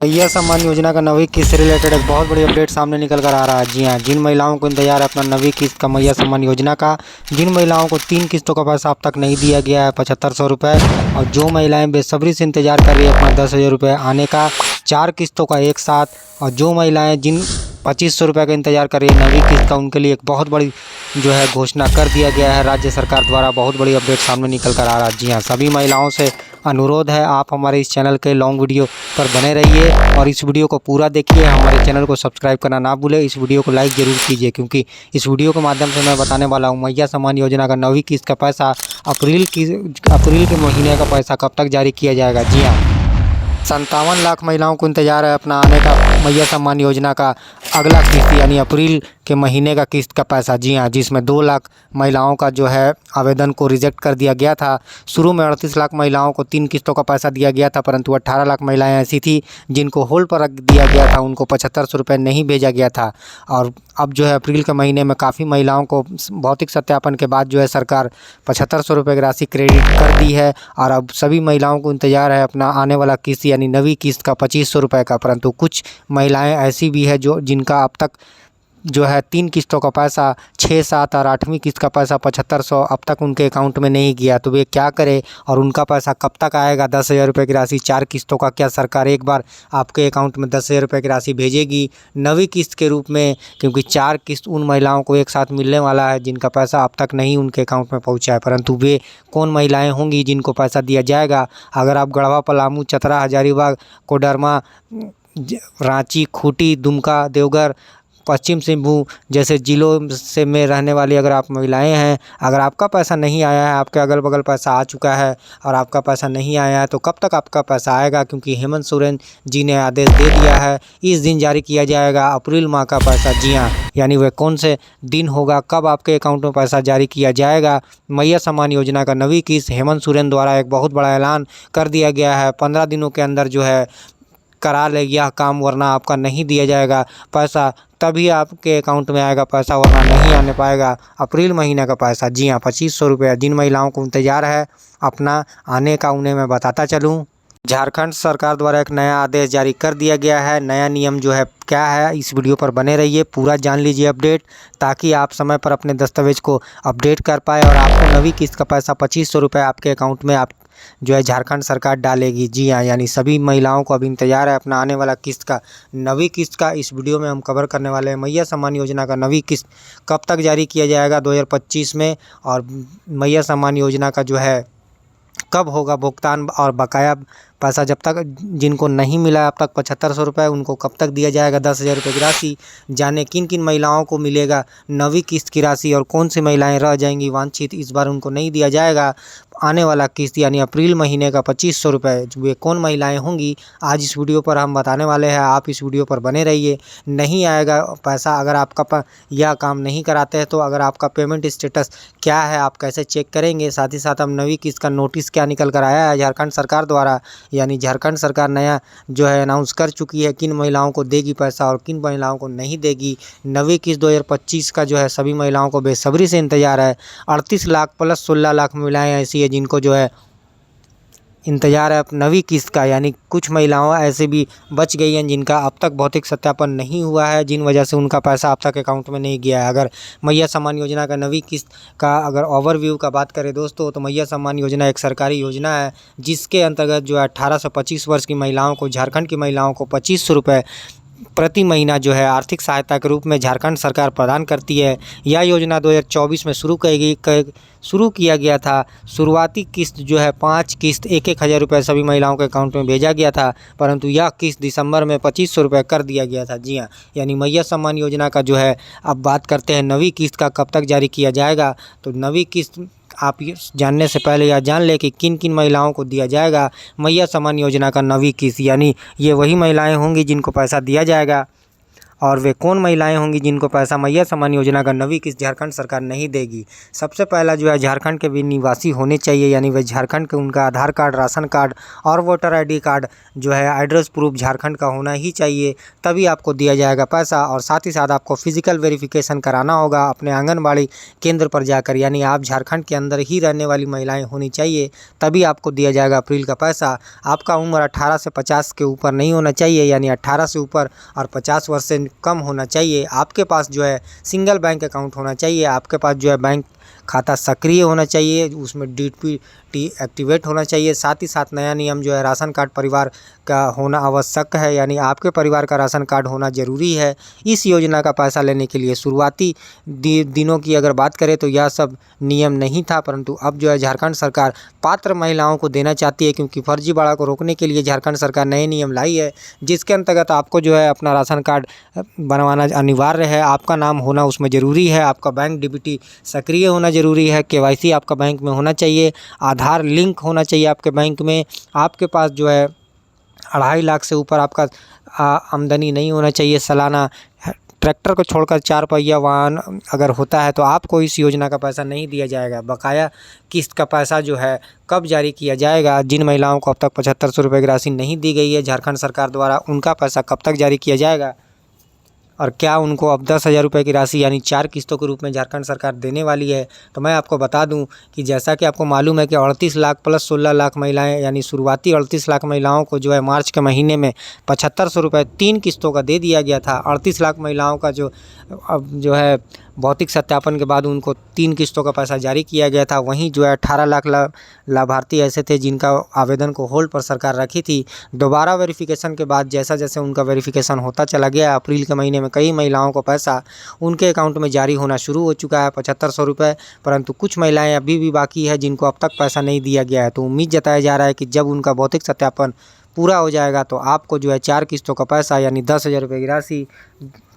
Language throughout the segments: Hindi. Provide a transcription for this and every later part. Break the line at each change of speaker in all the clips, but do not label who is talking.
भैया सम्मान योजना का नवी किस्त से रिलेटेड एक बहुत बड़ी अपडेट सामने निकल कर आ रहा है। जी हाँ, जिन महिलाओं को इंतजार है अपना नवी किस्त का मैया सम्मान योजना का, जिन महिलाओं को 3 किस्तों का पैसा अब तक नहीं दिया गया है 7500 रुपये, और जो महिलाएं बेसब्री से इंतजार कर रही है अपना 10,000 रुपये आने का 4 किस्तों का एक साथ, और जो महिलाएं जिन 2500 रुपये का इंतजार कर रही है नवी किस्त का, उनके लिए एक बहुत बड़ी जो है घोषणा कर दिया गया है राज्य सरकार द्वारा। बहुत बड़ी अपडेट सामने निकल कर आ रहा है। जी हाँ, सभी महिलाओं से अनुरोध है आप हमारे इस चैनल के लॉन्ग वीडियो पर बने रहिए और इस वीडियो को पूरा देखिए। हमारे चैनल को सब्सक्राइब करना ना भूलें, इस वीडियो को लाइक ज़रूर कीजिए, क्योंकि इस वीडियो के माध्यम से मैं बताने वाला हूँ मैया सम्मान योजना का नवी किस्त का पैसा अप्रैल के महीने का पैसा कब तक जारी किया जाएगा। जी हाँ, 57 लाख महिलाओं को इंतजार है अपना आने का मैया सम्मान योजना का अगला किस्त, यानी अप्रैल के महीने का किस्त का पैसा। जी हाँ, जिसमें 2 लाख महिलाओं का जो है आवेदन को रिजेक्ट कर दिया गया था। शुरू में 38 लाख महिलाओं को 3 किस्तों का पैसा दिया गया था, परंतु 18 लाख महिलाएं ऐसी थी जिनको होल्ड पर रख दिया गया था, उनको 7500 रुपये नहीं भेजा गया था। और अब जो है अप्रैल के महीने में काफ़ी महिलाओं को भौतिक सत्यापन के बाद जो है सरकार 7500 रुपये की राशि क्रेडिट कर दी है, और अब सभी महिलाओं को इंतजार है अपना आने वाला किस्त यानी नवी किस्त का 2500 रुपये का। परंतु कुछ महिलाएं ऐसी भी है जो जिनका अब तक जो है 3 किस्तों का पैसा 6, 7 और 8वीं किस्त का पैसा 7500 अब तक उनके अकाउंट में नहीं गया, तो वे क्या करें और उनका पैसा कब तक आएगा? 10,000 रुपये की राशि 4 किस्तों का, क्या सरकार एक बार आपके अकाउंट में 10,000 रुपये की राशि भेजेगी नवी किस्त के रूप में? क्योंकि 4 किस्त उन महिलाओं को एक साथ मिलने वाला है जिनका पैसा अब तक नहीं उनके अकाउंट में पहुँचा है। परंतु वे कौन महिलाएँ होंगी जिनको पैसा दिया जाएगा? अगर आप गढ़वा, पलामू, चतरा, हजारीबाग, कोडरमा, रांची, खूंटी, दुमका, देवघर, पश्चिम सिंहभूम जैसे ज़िलों से में रहने वाली अगर आप महिलाएं हैं, अगर आपका पैसा नहीं आया है, आपके अगल बगल पैसा आ चुका है और आपका पैसा नहीं आया है, तो कब तक आपका पैसा आएगा? क्योंकि हेमंत सोरेन जी ने आदेश दे दिया है इस दिन जारी किया जाएगा अप्रैल माह का पैसा। जी हाँ, यानी वह कौन से दिन होगा, कब आपके अकाउंट में पैसा जारी किया जाएगा? मैया सम्मान योजना का नवी किस्त हेमंत सोरेन द्वारा एक बहुत बड़ा ऐलान कर दिया गया है। 15 दिनों के अंदर जो है करा ले यह काम, वरना आपका नहीं दिया जाएगा पैसा, तभी आपके अकाउंट में आएगा पैसा, वरना नहीं आने पाएगा अप्रैल महीने का पैसा। जी हाँ, 2500 रुपये। जिन महिलाओं को इंतजार है अपना आने का, उन्हें मैं बताता चलूँ, झारखंड सरकार द्वारा एक नया आदेश जारी कर दिया गया है। नया नियम जो है क्या है, इस वीडियो पर बने रहिए, पूरा जान लीजिए अपडेट, ताकि आप समय पर अपने दस्तावेज को अपडेट कर पाए और आपको नवी किस्त का पैसा 2500 रुपये आपके अकाउंट में आप जो है झारखंड सरकार डालेगी। जी हाँ, यानी सभी महिलाओं को अभी इंतजार है अपना आने वाला किस्त का नवी किस्त का। इस वीडियो में हम कवर करने वाले हैं मैया सम्मान योजना का नवी किस्त कब तक जारी किया जाएगा 2025 में, और मैया सम्मान योजना का जो है कब होगा भुगतान, और बकाया पैसा जब तक जिनको नहीं मिला अब तक 7500 रुपये, उनको कब तक दिया जाएगा 10,000 रुपये की राशि। जाने किन किन महिलाओं को मिलेगा नवी किस्त की राशि और कौन सी महिलाएं रह जाएंगी वांछित, इस बार उनको नहीं दिया जाएगा आने वाला किस्त यानी अप्रैल महीने का 2500 रुपये। वे कौन महिलाएं होंगी आज इस वीडियो पर हम बताने वाले हैं, आप इस वीडियो पर बने रहिए। नहीं आएगा पैसा अगर आपका यह काम नहीं कराते हैं, तो अगर आपका पेमेंट स्टेटस क्या है आप कैसे चेक करेंगे? साथ ही साथ हम नवी किस्त का नोटिस क्या निकल कर आया है झारखंड सरकार द्वारा, यानी झारखंड सरकार नया जो है अनाउंस कर चुकी है किन महिलाओं को देगी पैसा और किन महिलाओं को नहीं देगी। नवी किस्त 2025 का जो है सभी महिलाओं को बेसब्री से इंतजार है। 38 लाख प्लस 16 लाख महिलाएं ऐसी है जिनको जो है इंतजार है नवी किस्त का, यानी कुछ महिलाओं ऐसे भी बच गई हैं जिनका अब तक भौतिक सत्यापन नहीं हुआ है, जिन वजह से उनका पैसा अब तक अकाउंट में नहीं गया है। अगर मैया सम्मान योजना का नवी किस्त का अगर ओवरव्यू का बात करें दोस्तों, तो मैया सम्मान योजना एक सरकारी योजना है जिसके अंतर्गत जो है 18 से 25 वर्ष की महिलाओं को, झारखंड की महिलाओं को 2500 रुपये प्रति महीना जो है आर्थिक सहायता के रूप में झारखंड सरकार प्रदान करती है। यह योजना 2024 में शुरू किया गया था। शुरुआती किस्त जो है 5 किस्त 1,000 रुपये सभी महिलाओं के अकाउंट में भेजा गया था, परंतु यह किस्त दिसंबर में 2500 रुपये कर दिया गया था। जी हाँ, यानी मैया सम्मान योजना का जो है अब बात करते हैं नवी किस्त का कब तक जारी किया जाएगा। तो नवी किस्त आप ये जानने से पहले यह जान लें कि किन किन महिलाओं को दिया जाएगा मैया सम्मान योजना का नवी किस्त, यानी ये वही महिलाएं होंगी जिनको पैसा दिया जाएगा और वे कौन महिलाएं होंगी जिनको पैसा मैया सम्मान योजना का नवी किस्त झारखंड सरकार नहीं देगी। सबसे पहला जो है झारखंड के भी निवासी होने चाहिए, यानी वे झारखंड के उनका आधार कार्ड, राशन कार्ड और वोटर आईडी कार्ड जो है एड्रेस प्रूफ झारखंड का होना ही चाहिए, तभी आपको दिया जाएगा पैसा। और साथ ही साथ आपको फिजिकल वेरिफिकेशन कराना होगा अपने आंगनबाड़ी केंद्र पर जाकर, यानी आप झारखंड के अंदर ही रहने वाली महिलाएँ होनी चाहिए, तभी आपको दिया जाएगा अप्रैल का पैसा। आपका उम्र 18 से 50 के ऊपर नहीं होना चाहिए, यानी 18 से ऊपर और 50 वर्ष से कम होना चाहिए। आपके पास जो है सिंगल बैंक अकाउंट होना चाहिए, आपके पास जो है बैंक खाता सक्रिय होना चाहिए, उसमें डीपीटी एक्टिवेट होना चाहिए। साथ ही साथ नया नियम जो है राशन कार्ड परिवार का होना आवश्यक है, यानी आपके परिवार का राशन कार्ड होना ज़रूरी है। इस योजना का पैसा लेने के लिए शुरुआती दिनों की अगर बात करें तो यह सब नियम नहीं था, परंतु अब जो है झारखंड सरकार पात्र महिलाओं को देना चाहती है, क्योंकि फर्जीवाड़ा को रोकने के लिए झारखंड सरकार नए नियम लाई है, जिसके अंतर्गत आपको जो है अपना राशन कार्ड बनवाना अनिवार्य है, आपका नाम होना उसमें ज़रूरी है, आपका बैंक डीबीटी सक्रिय होना ज़रूरी है, केवाईसी आपका बैंक में होना चाहिए, आधार लिंक होना चाहिए आपके बैंक में, आपके पास जो है 2.5 लाख से ऊपर आपका आमदनी नहीं होना चाहिए सालाना। ट्रैक्टर को छोड़कर 4 पहिया वाहन अगर होता है तो आपको इस योजना का पैसा नहीं दिया जाएगा। बकाया किस्त का पैसा जो है कब जारी किया जाएगा, जिन महिलाओं को अब तक 7500 रुपये की राशि नहीं दी गई है झारखंड सरकार द्वारा, उनका पैसा कब तक जारी किया जाएगा, और क्या उनको अब 10,000 रुपये की राशि यानी 4 किस्तों के रूप में झारखंड सरकार देने वाली है। तो मैं आपको बता दूं कि जैसा कि आपको मालूम है कि 38 लाख प्लस 16 लाख महिलाएं, यानी शुरुआती 38 लाख महिलाओं को जो है मार्च के महीने में 7500 रुपये 3 किस्तों का दे दिया गया था। 38 लाख महिलाओं का जो अब जो है भौतिक सत्यापन के बाद उनको 3 किस्तों का पैसा जारी किया गया था। वहीं जो है 18 लाख लाभार्थी ऐसे थे जिनका आवेदन को होल्ड पर सरकार रखी थी। दोबारा वेरिफिकेशन के बाद जैसा जैसे उनका वेरिफिकेशन होता चला गया, अप्रैल के महीने में कई महिलाओं को पैसा उनके अकाउंट में जारी होना शुरू हो चुका है 7500 रुपये, परंतु कुछ महिलाएं अभी भी बाकी है जिनको अब तक पैसा नहीं दिया गया है। तो उम्मीद जताया जा रहा है कि जब उनका भौतिक सत्यापन पूरा हो जाएगा तो आपको जो है 4 किस्तों का पैसा यानी 10,000 रुपये की राशि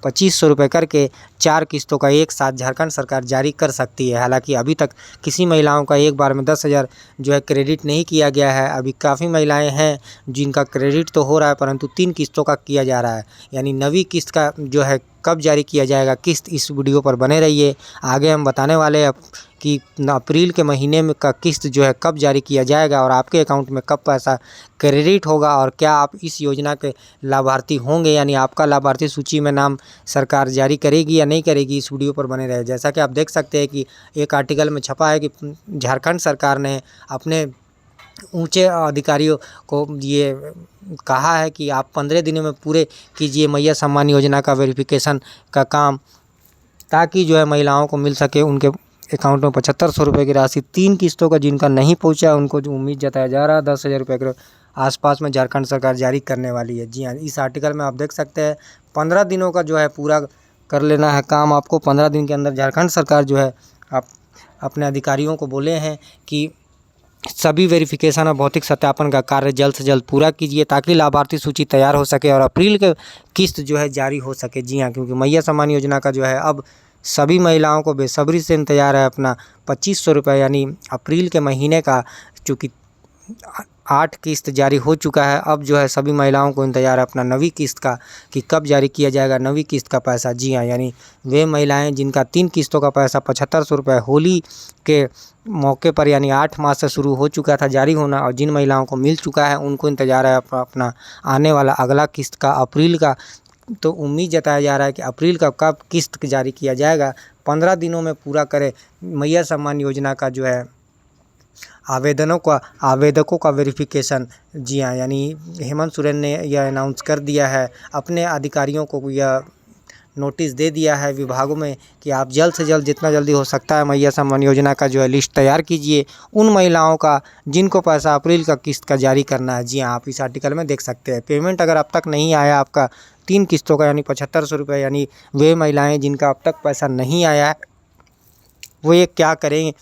2500 रुपये करके 4 किस्तों का एक साथ झारखंड सरकार जारी कर सकती है। हालांकि अभी तक किसी महिलाओं का एक बार में 10,000 जो है क्रेडिट नहीं किया गया है। अभी काफ़ी महिलाएं हैं जिनका क्रेडिट तो हो रहा है, परंतु 3 किस्तों का किया जा रहा है। यानी नवी किस्त का जो है कब जारी किया जाएगा किस्त, इस वीडियो पर बने रहिए। आगे हम बताने वाले हैं कि अप्रैल के महीने में का किस्त जो है कब जारी किया जाएगा और आपके अकाउंट में कब पैसा क्रेडिट होगा, और क्या आप इस योजना के लाभार्थी होंगे, यानी आपका लाभार्थी सूची में नाम सरकार जारी करेगी या नहीं करेगी। इस वीडियो पर बने रहे। जैसा कि आप देख सकते हैं कि एक आर्टिकल में छपा है कि झारखंड सरकार ने अपने ऊंचे अधिकारियों को ये कहा है कि आप 15 दिनों में पूरे कीजिए मैया सम्मान योजना का वेरिफिकेशन का काम, ताकि जो है महिलाओं को मिल सके उनके अकाउंट में 7500 रुपये की राशि 3 किस्तों का। जिनका नहीं पहुंचा उनको जो उम्मीद जताया जा रहा है 10,000 रुपये के आसपास में झारखंड सरकार जारी करने वाली है। जी हाँ, इस आर्टिकल में आप देख सकते हैं 15 दिनों का जो है पूरा कर लेना है काम आपको। 15 दिन के अंदर झारखंड सरकार जो है आप अपने अधिकारियों को बोले हैं कि सभी वेरिफिकेशन और भौतिक सत्यापन का कार्य जल्द से जल्द पूरा कीजिए, ताकि लाभार्थी सूची तैयार हो सके और अप्रैल के किस्त जो है जारी हो सके। जी हाँ, क्योंकि मैया सम्मान योजना का जो है अब सभी महिलाओं को बेसब्री से इंतजार है अपना 2500 रुपये यानी अप्रैल के महीने का, चूँकि 8 किस्त जारी हो चुका है। अब जो है सभी महिलाओं को इंतजार है अपना नवी किस्त का कि कब जारी किया जाएगा नवी किस्त का पैसा। जी हाँ, यानी वे महिलाएं जिनका 3 किस्तों का पैसा 7500 रुपये होली के मौके पर यानी 8 मार्च से शुरू हो चुका था जारी होना, और जिन महिलाओं को मिल चुका है उनको इंतजार है अपना आने वाला अगला किस्त का अप्रैल का। तो उम्मीद जताया जा रहा है कि अप्रैल का कब किस्त जारी किया जाएगा। 15 दिनों में पूरा करे मैया सम्मान योजना का जो है आवेदकों का वेरिफिकेशन। जी हाँ, यानी हेमंत सोरेन ने यह अनाउंस कर दिया है, अपने अधिकारियों को यह नोटिस दे दिया है विभागों में कि आप जल्द से जल्द जितना जल्दी हो सकता है मैया सम्मान योजना का जो है लिस्ट तैयार कीजिए उन महिलाओं का जिनको पैसा अप्रैल का किस्त का जारी करना है। जी हाँ, आप इस आर्टिकल में देख सकते हैं। पेमेंट अगर अब तक नहीं आया आपका 3 किस्तों का यानी 7500 रुपये, यानी वे महिलाएं जिनका अब तक पैसा नहीं आया है वो ये क्या करें,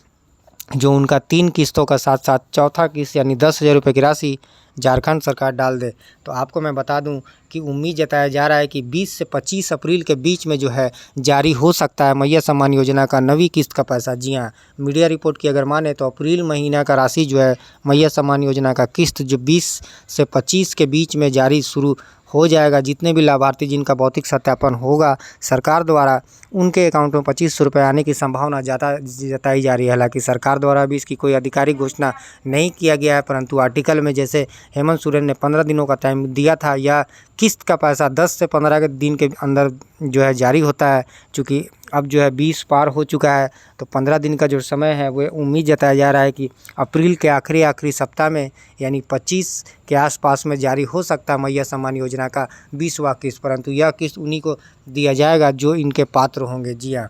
जो उनका 3 किस्तों का साथ साथ चौथा किस्त यानी 10,000 रुपये की राशि झारखंड सरकार डाल दे। तो आपको मैं बता दूं कि उम्मीद जताया जा रहा है कि 20 से 25 अप्रैल के बीच में जो है जारी हो सकता है मैया सम्मान योजना का नवी किस्त का पैसा। जी हाँ, मीडिया रिपोर्ट की अगर माने तो अप्रैल महीना का राशि जो है मैया सम्मान योजना का किस्त जो 20 से 25 के बीच में जारी शुरू हो जाएगा। जितने भी लाभार्थी जिनका भौतिक सत्यापन होगा सरकार द्वारा, उनके अकाउंट में 2500 रुपये आने की संभावना ज़्यादा जताई जा रही है। हालांकि सरकार द्वारा भी इसकी कोई आधिकारिक घोषणा नहीं किया गया है, परंतु आर्टिकल में जैसे हेमंत सोरेन ने 15 दिनों का टाइम दिया था, या किस्त का पैसा 10 से 15 के दिन के अंदर जो है जारी होता है। चूँकि अब जो है 20 पार हो चुका है, तो 15 दिन का जो समय है वो उम्मीद जताया जा रहा है कि अप्रैल के आखिरी सप्ताह में, यानी 25 के आसपास में जारी हो सकता है मैया सम्मान योजना का 20वां किस्त। परंतु यह किस्त उन्हीं को दिया जाएगा जो इनके पात्र होंगे। जी हाँ,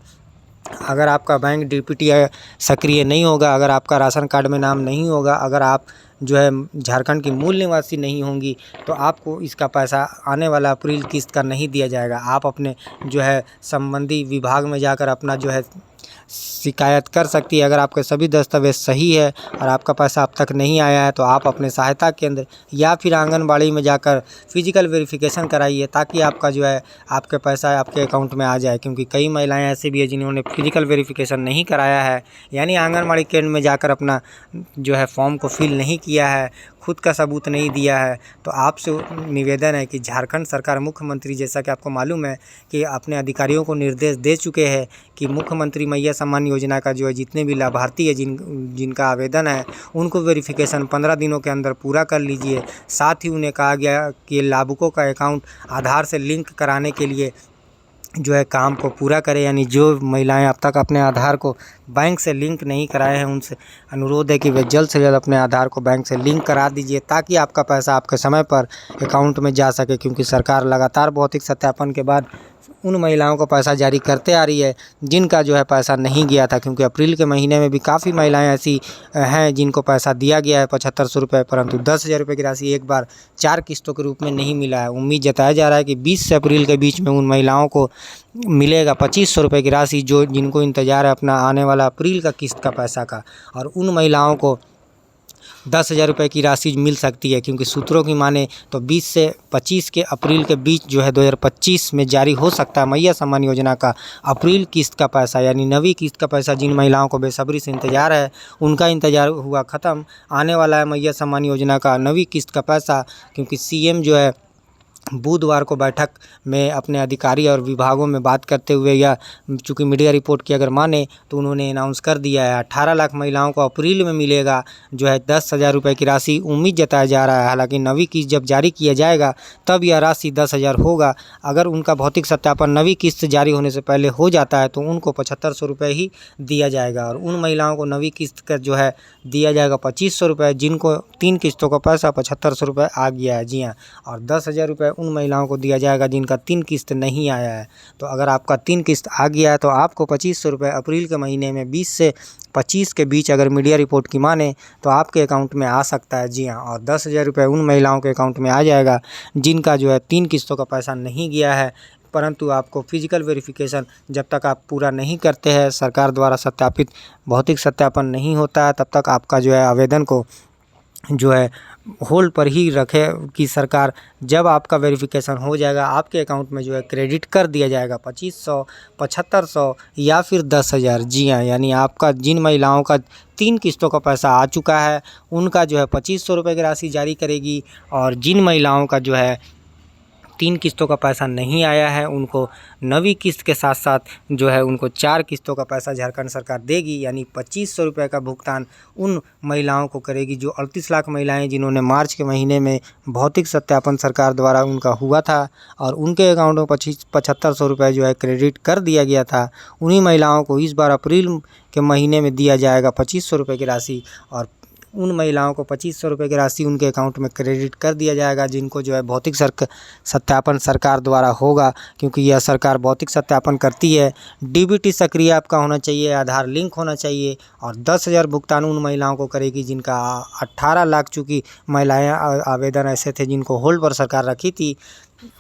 अगर आपका बैंक डीपीटी सक्रिय नहीं होगा, अगर आपका राशन कार्ड में नाम नहीं होगा, अगर आप जो है झारखंड की मूल निवासी नहीं होंगी, तो आपको इसका पैसा आने वाला अप्रैल किस्त का नहीं दिया जाएगा। आप अपने जो है संबंधी विभाग में जाकर अपना जो है शिकायत कर सकती है। अगर आपके सभी दस्तावेज सही है और आपका पैसा अब तक नहीं आया है, तो आप अपने सहायता केंद्र या फिर आंगनबाड़ी में जाकर फिजिकल वेरिफिकेशन कराइए, ताकि आपका जो है आपके पैसा आपके अकाउंट में आ जाए। क्योंकि कई महिलाएं ऐसी भी है जिन्होंने फिजिकल वेरिफिकेशन नहीं कराया है, यानी आंगनबाड़ी केंद्र में जाकर अपना जो है फॉर्म को फिल नहीं किया है, खुद का सबूत नहीं दिया है। तो आपसे निवेदन है कि झारखंड सरकार, मुख्यमंत्री, जैसा कि आपको मालूम है कि अपने अधिकारियों को निर्देश दे चुके हैं कि मुख्यमंत्री मैया सम्मान योजना का जो है जितने भी लाभार्थी है जिनका आवेदन है, उनको वेरिफिकेशन 15 दिनों के अंदर पूरा कर लीजिए। साथ ही उन्हें कहा गया कि लाभुकों का अकाउंट आधार से लिंक कराने के लिए जो है काम को पूरा करें। यानी जो महिलाएं अब तक अपने आधार को बैंक से लिंक नहीं कराए हैं, उनसे अनुरोध है कि वे जल्द से जल्द अपने आधार को बैंक से लिंक करा दीजिए, ताकि आपका पैसा आपके समय पर अकाउंट में जा सके। क्योंकि सरकार लगातार भौतिक सत्यापन के बाद उन महिलाओं को पैसा जारी करते आ रही है जिनका जो है पैसा नहीं गया था। क्योंकि अप्रैल के महीने में भी काफ़ी महिलाएं ऐसी हैं जिनको पैसा दिया गया है 7500 रुपये, परंतु 10,000 रुपये की राशि एक बार 4 किस्तों के रूप में नहीं मिला है। उम्मीद जताया जा रहा है कि 20 से अप्रैल के बीच में उन महिलाओं को मिलेगा 2500 रुपये की राशि, जो जिनको इंतज़ार है अपना आने वाला अप्रैल का किस्त का पैसा का। और उन महिलाओं को 10,000 रुपये की राशि मिल सकती है, क्योंकि सूत्रों की माने तो 20 से 25 के अप्रैल के बीच जो है 2025 में जारी हो सकता है मैया सम्मान योजना का अप्रैल किस्त का पैसा, यानी नवी किस्त का पैसा। जिन महिलाओं को बेसब्री से इंतज़ार है, उनका इंतज़ार हुआ ख़त्म। आने वाला है मैया सम्मान योजना का नवी किस्त का पैसा, क्योंकि सीएम जो है बुधवार को बैठक में अपने अधिकारी और विभागों में बात करते हुए, या चूँकि मीडिया रिपोर्ट की अगर माने तो उन्होंने अनाउंस कर दिया है 18 लाख महिलाओं को अप्रैल में मिलेगा जो है 10,000 रुपये की राशि। उम्मीद जताया जा रहा है, हालांकि नवी किस्त जब जारी किया जाएगा तब यह राशि 10,000 होगा। अगर उनका भौतिक सत्यापन नवी किस्त जारी होने से पहले हो जाता है तो उनको 7500 रुपये ही दिया जाएगा, और उन महिलाओं को नवी किस्त का जो है दिया जाएगा 2500 रुपये, जिनको 3 किस्तों का पैसा 7500 रुपये आ गया है। जी हाँ, और 10,000 रुपये उन महिलाओं को दिया जाएगा जिनका 3 किस्त नहीं आया है। तो अगर आपका 3 किस्त आ गया है तो आपको 2500 रुपये अप्रैल के महीने में 20 से 25 के बीच, अगर मीडिया रिपोर्ट की माने, तो आपके अकाउंट में आ सकता है। जी हाँ, और 10,000 रुपये उन महिलाओं के अकाउंट में आ जाएगा जिनका जो है 3 किस्तों का पैसा नहीं गया है। परंतु आपको फिजिकल वेरिफिकेशन जब तक आप पूरा नहीं करते हैं, सरकार द्वारा सत्यापित भौतिक सत्यापन नहीं होता है, तब तक आपका जो है आवेदन को जो है होल्ड पर ही रखे कि सरकार जब आपका वेरिफिकेशन हो जाएगा आपके अकाउंट में जो है क्रेडिट कर दिया जाएगा 2500, 7500 या फिर 10,000। जी हाँ, यानी आपका जिन महिलाओं का 3 किस्तों का पैसा आ चुका है उनका जो है 2500 रुपये की राशि जारी करेगी, और जिन महिलाओं का जो है 3 किस्तों का पैसा नहीं आया है उनको नवी किस्त के साथ साथ जो है उनको 4 किस्तों का पैसा झारखंड सरकार देगी। यानी 2500 रुपये का भुगतान उन महिलाओं को करेगी जो 38 लाख महिलाएं जिन्होंने मार्च के महीने में भौतिक सत्यापन सरकार द्वारा उनका हुआ था और उनके अकाउंट में 7500 रुपये जो है क्रेडिट कर दिया गया था। उन्हीं महिलाओं को इस बार अप्रैल के महीने में दिया जाएगा 2500 रुपये की राशि, और उन महिलाओं को 2500 रुपये की राशि उनके अकाउंट में क्रेडिट कर दिया जाएगा जिनको जो है भौतिक सत्यापन सरकार द्वारा होगा। क्योंकि यह सरकार भौतिक सत्यापन करती है, डीबीटी सक्रिय आपका होना चाहिए, आधार लिंक होना चाहिए, और 10,000 भुगतान उन महिलाओं को करेगी जिनका 18 लाख चूँकि महिलाएँ आवेदन ऐसे थे जिनको होल्ड पर सरकार रखी थी।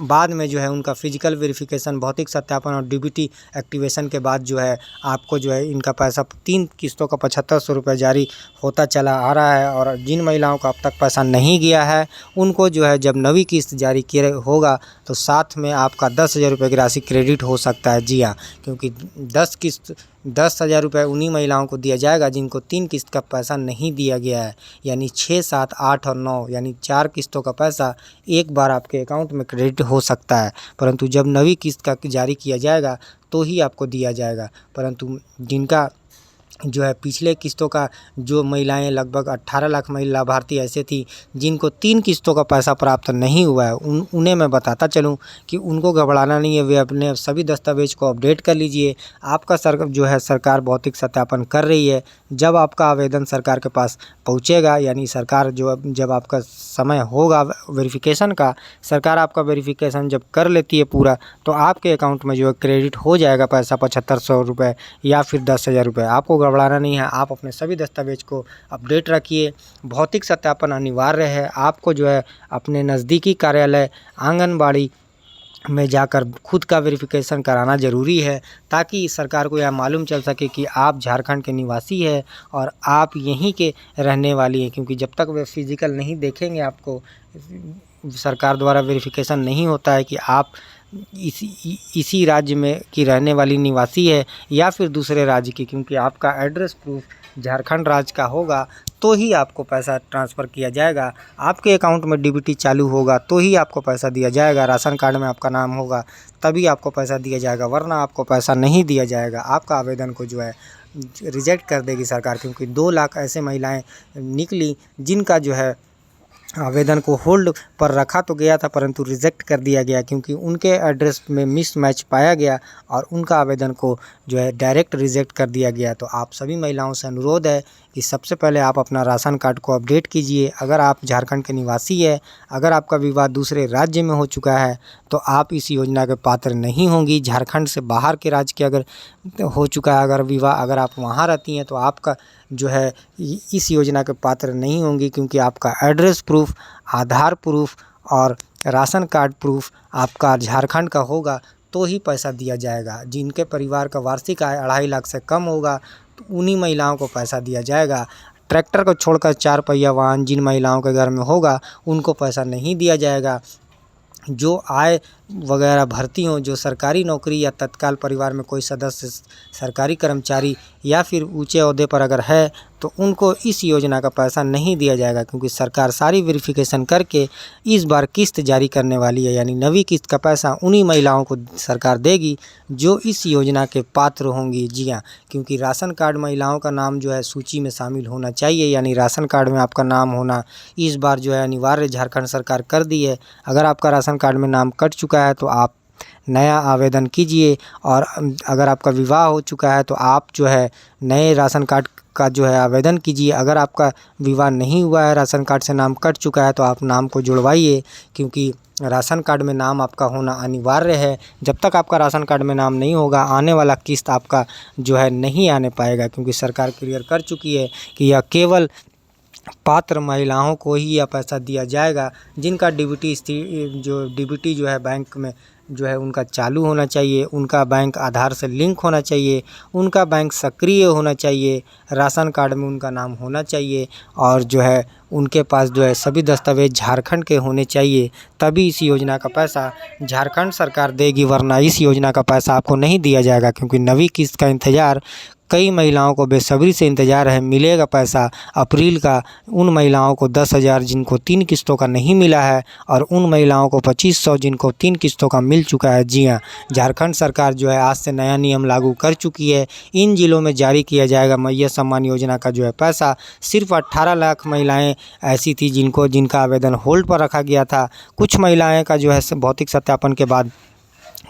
बाद में जो है उनका फिजिकल वेरिफिकेशन, भौतिक सत्यापन और डीबीटी एक्टिवेशन के बाद जो है आपको जो है इनका पैसा 3 किस्तों का 7500 रुपये जारी होता चला आ रहा है। और जिन महिलाओं का अब तक पैसा नहीं गया है उनको जो है जब नवी किस्त जारी किया होगा तो साथ में आपका 10,000 रुपये की राशि क्रेडिट हो सकता है। जी हाँ, क्योंकि 10 किस्त 10,000 रुपये उन्हीं महिलाओं को दिया जाएगा जिनको 3 किस्त का पैसा नहीं दिया गया है, यानी 6, 7, 8 और 9 यानी 4 किस्तों का पैसा एक बार आपके अकाउंट में क्रेडिट हो सकता है। परंतु जब नवी किस्त का जारी किया जाएगा तो ही आपको दिया जाएगा। परंतु जिनका जो है पिछले किस्तों का, जो महिलाएं लगभग 18 लाख महिला लाभार्थी ऐसे थी जिनको 3 किस्तों का पैसा प्राप्त नहीं हुआ है, उन्हें मैं बताता चलूं कि उनको घबराना नहीं है। वे अपने सभी दस्तावेज को अपडेट कर लीजिए। आपका सरकार भौतिक सत्यापन कर रही है। जब आपका आवेदन सरकार के पास पहुंचेगा, यानी सरकार जब आपका समय होगा वेरिफिकेशन का, सरकार आपका वेरिफिकेशन जब कर लेती है पूरा, तो आपके अकाउंट में जो है क्रेडिट हो जाएगा पैसा 7500 रुपये या फिर 10,000 रुपये। आपको घबराना नहीं है। आप अपने सभी दस्तावेज को अपडेट रखिए। भौतिक सत्यापन अनिवार्य है। आपको जो है अपने नज़दीकी कार्यालय, आंगनबाड़ी में जाकर खुद का वेरिफिकेशन कराना ज़रूरी है, ताकि सरकार को यह मालूम चल सके कि आप झारखंड के निवासी हैं और आप यहीं के रहने वाली हैं। क्योंकि जब तक वे फिज़िकल नहीं देखेंगे, आपको सरकार द्वारा वेरिफिकेशन नहीं होता है कि आप इसी राज्य में की रहने वाली निवासी है या फिर दूसरे राज्य की। क्योंकि आपका एड्रेस प्रूफ झारखंड राज्य का होगा तो ही आपको पैसा ट्रांसफ़र किया जाएगा। आपके अकाउंट में डीबीटी चालू होगा तो ही आपको पैसा दिया जाएगा। राशन कार्ड में आपका नाम होगा तभी आपको पैसा दिया जाएगा, वरना आपको पैसा नहीं दिया जाएगा। आपका आवेदन को जो है रिजेक्ट कर देगी सरकार। क्योंकि 2 लाख ऐसे महिलाएं निकली जिनका जो है आवेदन को होल्ड पर रखा तो गया था, परंतु रिजेक्ट कर दिया गया क्योंकि उनके एड्रेस में मिसमैच पाया गया और उनका आवेदन को जो है डायरेक्ट रिजेक्ट कर दिया गया। तो आप सभी महिलाओं से अनुरोध है कि सबसे पहले आप अपना राशन कार्ड को अपडेट कीजिए। अगर आप झारखंड के निवासी है, अगर आपका विवाह दूसरे राज्य में हो चुका है तो आप इस योजना के पात्र नहीं होंगी। झारखंड से बाहर के राज्य के अगर हो चुका है अगर विवाह, अगर आप वहाँ रहती हैं तो आपका जो है इस योजना के पात्र नहीं होंगी। क्योंकि आपका एड्रेस प्रूफ, आधार प्रूफ और राशन कार्ड प्रूफ आपका झारखंड का होगा तो ही पैसा दिया जाएगा। जिनके परिवार का वार्षिक आय 2.5 लाख से कम होगा तो उन्हीं महिलाओं को पैसा दिया जाएगा। ट्रैक्टर को छोड़कर 4 पहिया वाहन जिन महिलाओं के घर में होगा उनको पैसा नहीं दिया जाएगा। जो आय वगैरह भरती हों, जो सरकारी नौकरी या तत्काल परिवार में कोई सदस्य सरकारी कर्मचारी या फिर ऊंचे ओहदे पर अगर है तो उनको इस योजना का पैसा नहीं दिया जाएगा। क्योंकि सरकार सारी वेरिफिकेशन करके इस बार किस्त जारी करने वाली है, यानी नवी किस्त का पैसा उन्हीं महिलाओं को सरकार देगी जो इस योजना के पात्र होंगी। जी हाँ, क्योंकि राशन कार्ड महिलाओं का नाम जो है सूची में शामिल होना चाहिए, यानी राशन कार्ड में आपका नाम होना इस बार जो है अनिवार्य झारखंड सरकार कर दी है। अगर आपका राशन कार्ड में नाम कट चुका है तो आप नया आवेदन कीजिए, और अगर आपका विवाह हो चुका है तो आप जो है नए राशन कार्ड का जो है आवेदन कीजिए। अगर आपका विवाह नहीं हुआ है, राशन कार्ड से नाम कट चुका है तो आप नाम को जुड़वाइए, क्योंकि राशन कार्ड में नाम आपका होना अनिवार्य है। जब तक आपका राशन कार्ड में नाम नहीं होगा, आने वाला किस्त आपका जो है नहीं आने पाएगा। क्योंकि सरकार क्लियर कर चुकी है कि यह केवल पात्र महिलाओं को ही यह पैसा दिया जाएगा जिनका डीबीटी जो है बैंक में जो है उनका चालू होना चाहिए, उनका बैंक आधार से लिंक होना चाहिए, उनका बैंक सक्रिय होना चाहिए, राशन कार्ड में उनका नाम होना चाहिए और जो है उनके पास जो है सभी दस्तावेज झारखंड के होने चाहिए। तभी इस योजना का पैसा झारखंड सरकार देगी, वरना इस योजना का पैसा आपको नहीं दिया जाएगा। क्योंकि नवी किस्त का इंतज़ार कई महिलाओं को बेसब्री से इंतज़ार है। मिलेगा पैसा अप्रैल का उन महिलाओं को 10,000 जिनको 3 किस्तों का नहीं मिला है, और उन महिलाओं को 2500 जिनको 3 किस्तों का मिल चुका है। जी हाँ, झारखंड सरकार जो है आज से नया नियम लागू कर चुकी है। इन जिलों में जारी किया जाएगा मैया सम्मान योजना का जो है पैसा। सिर्फ 18 लाख महिलाएँ ऐसी थी जिनका आवेदन होल्ड पर रखा गया था। कुछ महिलाएँ का जो है भौतिक सत्यापन के बाद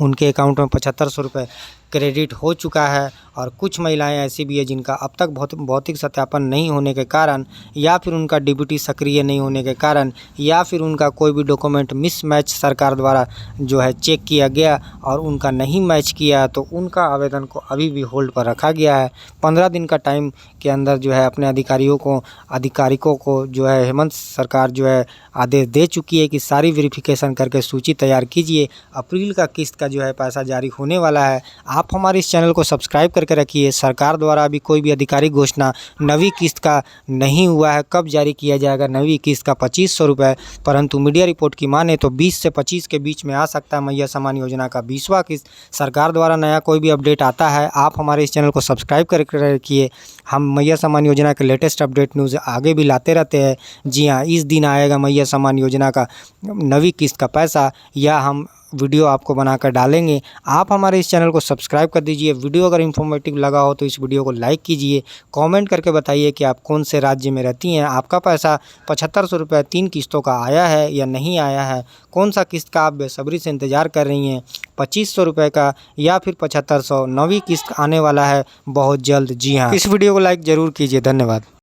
उनके अकाउंट में 7500 रुपये क्रेडिट हो चुका है, और कुछ महिलाएं ऐसी भी है जिनका अब तक भौतिक सत्यापन नहीं होने के कारण, या फिर उनका डीबीटी सक्रिय नहीं होने के कारण, या फिर उनका कोई भी डॉक्यूमेंट मिसमैच सरकार द्वारा जो है चेक किया गया और उनका नहीं मैच किया, तो उनका आवेदन को अभी भी होल्ड पर रखा गया है। 15 दिन का टाइम के अंदर जो है अपने अधिकारियों को जो है हेमंत सरकार जो है आदेश दे चुकी है कि सारी वेरिफिकेशन करके सूची तैयार कीजिए। अप्रैल का किस्त का जो है पैसा जारी होने वाला है। आप हमारे इस चैनल को सब्सक्राइब करके रखिए। सरकार द्वारा अभी कोई भी आधिकारिक घोषणा नवी किस्त का नहीं हुआ है, कब जारी किया जाएगा नवी किस्त का 2500 रुपये, परंतु मीडिया रिपोर्ट की माने तो 20 से 25 के बीच में आ सकता है मैया सम्मान योजना का 20वां किस्त। सरकार द्वारा नया कोई भी अपडेट आता है आप हमारे इस चैनल को सब्सक्राइब करके रखिए। हम मैया सम्मान योजना के लेटेस्ट अपडेट न्यूज़ आगे भी लाते रहते हैं। जी हाँ, इस दिन आएगा मैया सम्मान योजना का नवी किस्त का पैसा, या हम वीडियो आपको बनाकर डालेंगे। आप हमारे इस चैनल को सब्सक्राइब कर दीजिए। वीडियो अगर इन्फॉर्मेटिव लगा हो तो इस वीडियो को लाइक कीजिए। कमेंट करके बताइए कि आप कौन से राज्य में रहती हैं, आपका पैसा 7500 रुपये 3 किस्तों का आया है या नहीं आया है, कौन सा किस्त का आप बेसब्री से इंतज़ार कर रही हैं, 2500 रुपये का या फिर 7500। नवी किस्त आने वाला है बहुत जल्द। जी हाँ, इस वीडियो को लाइक ज़रूर कीजिए। धन्यवाद।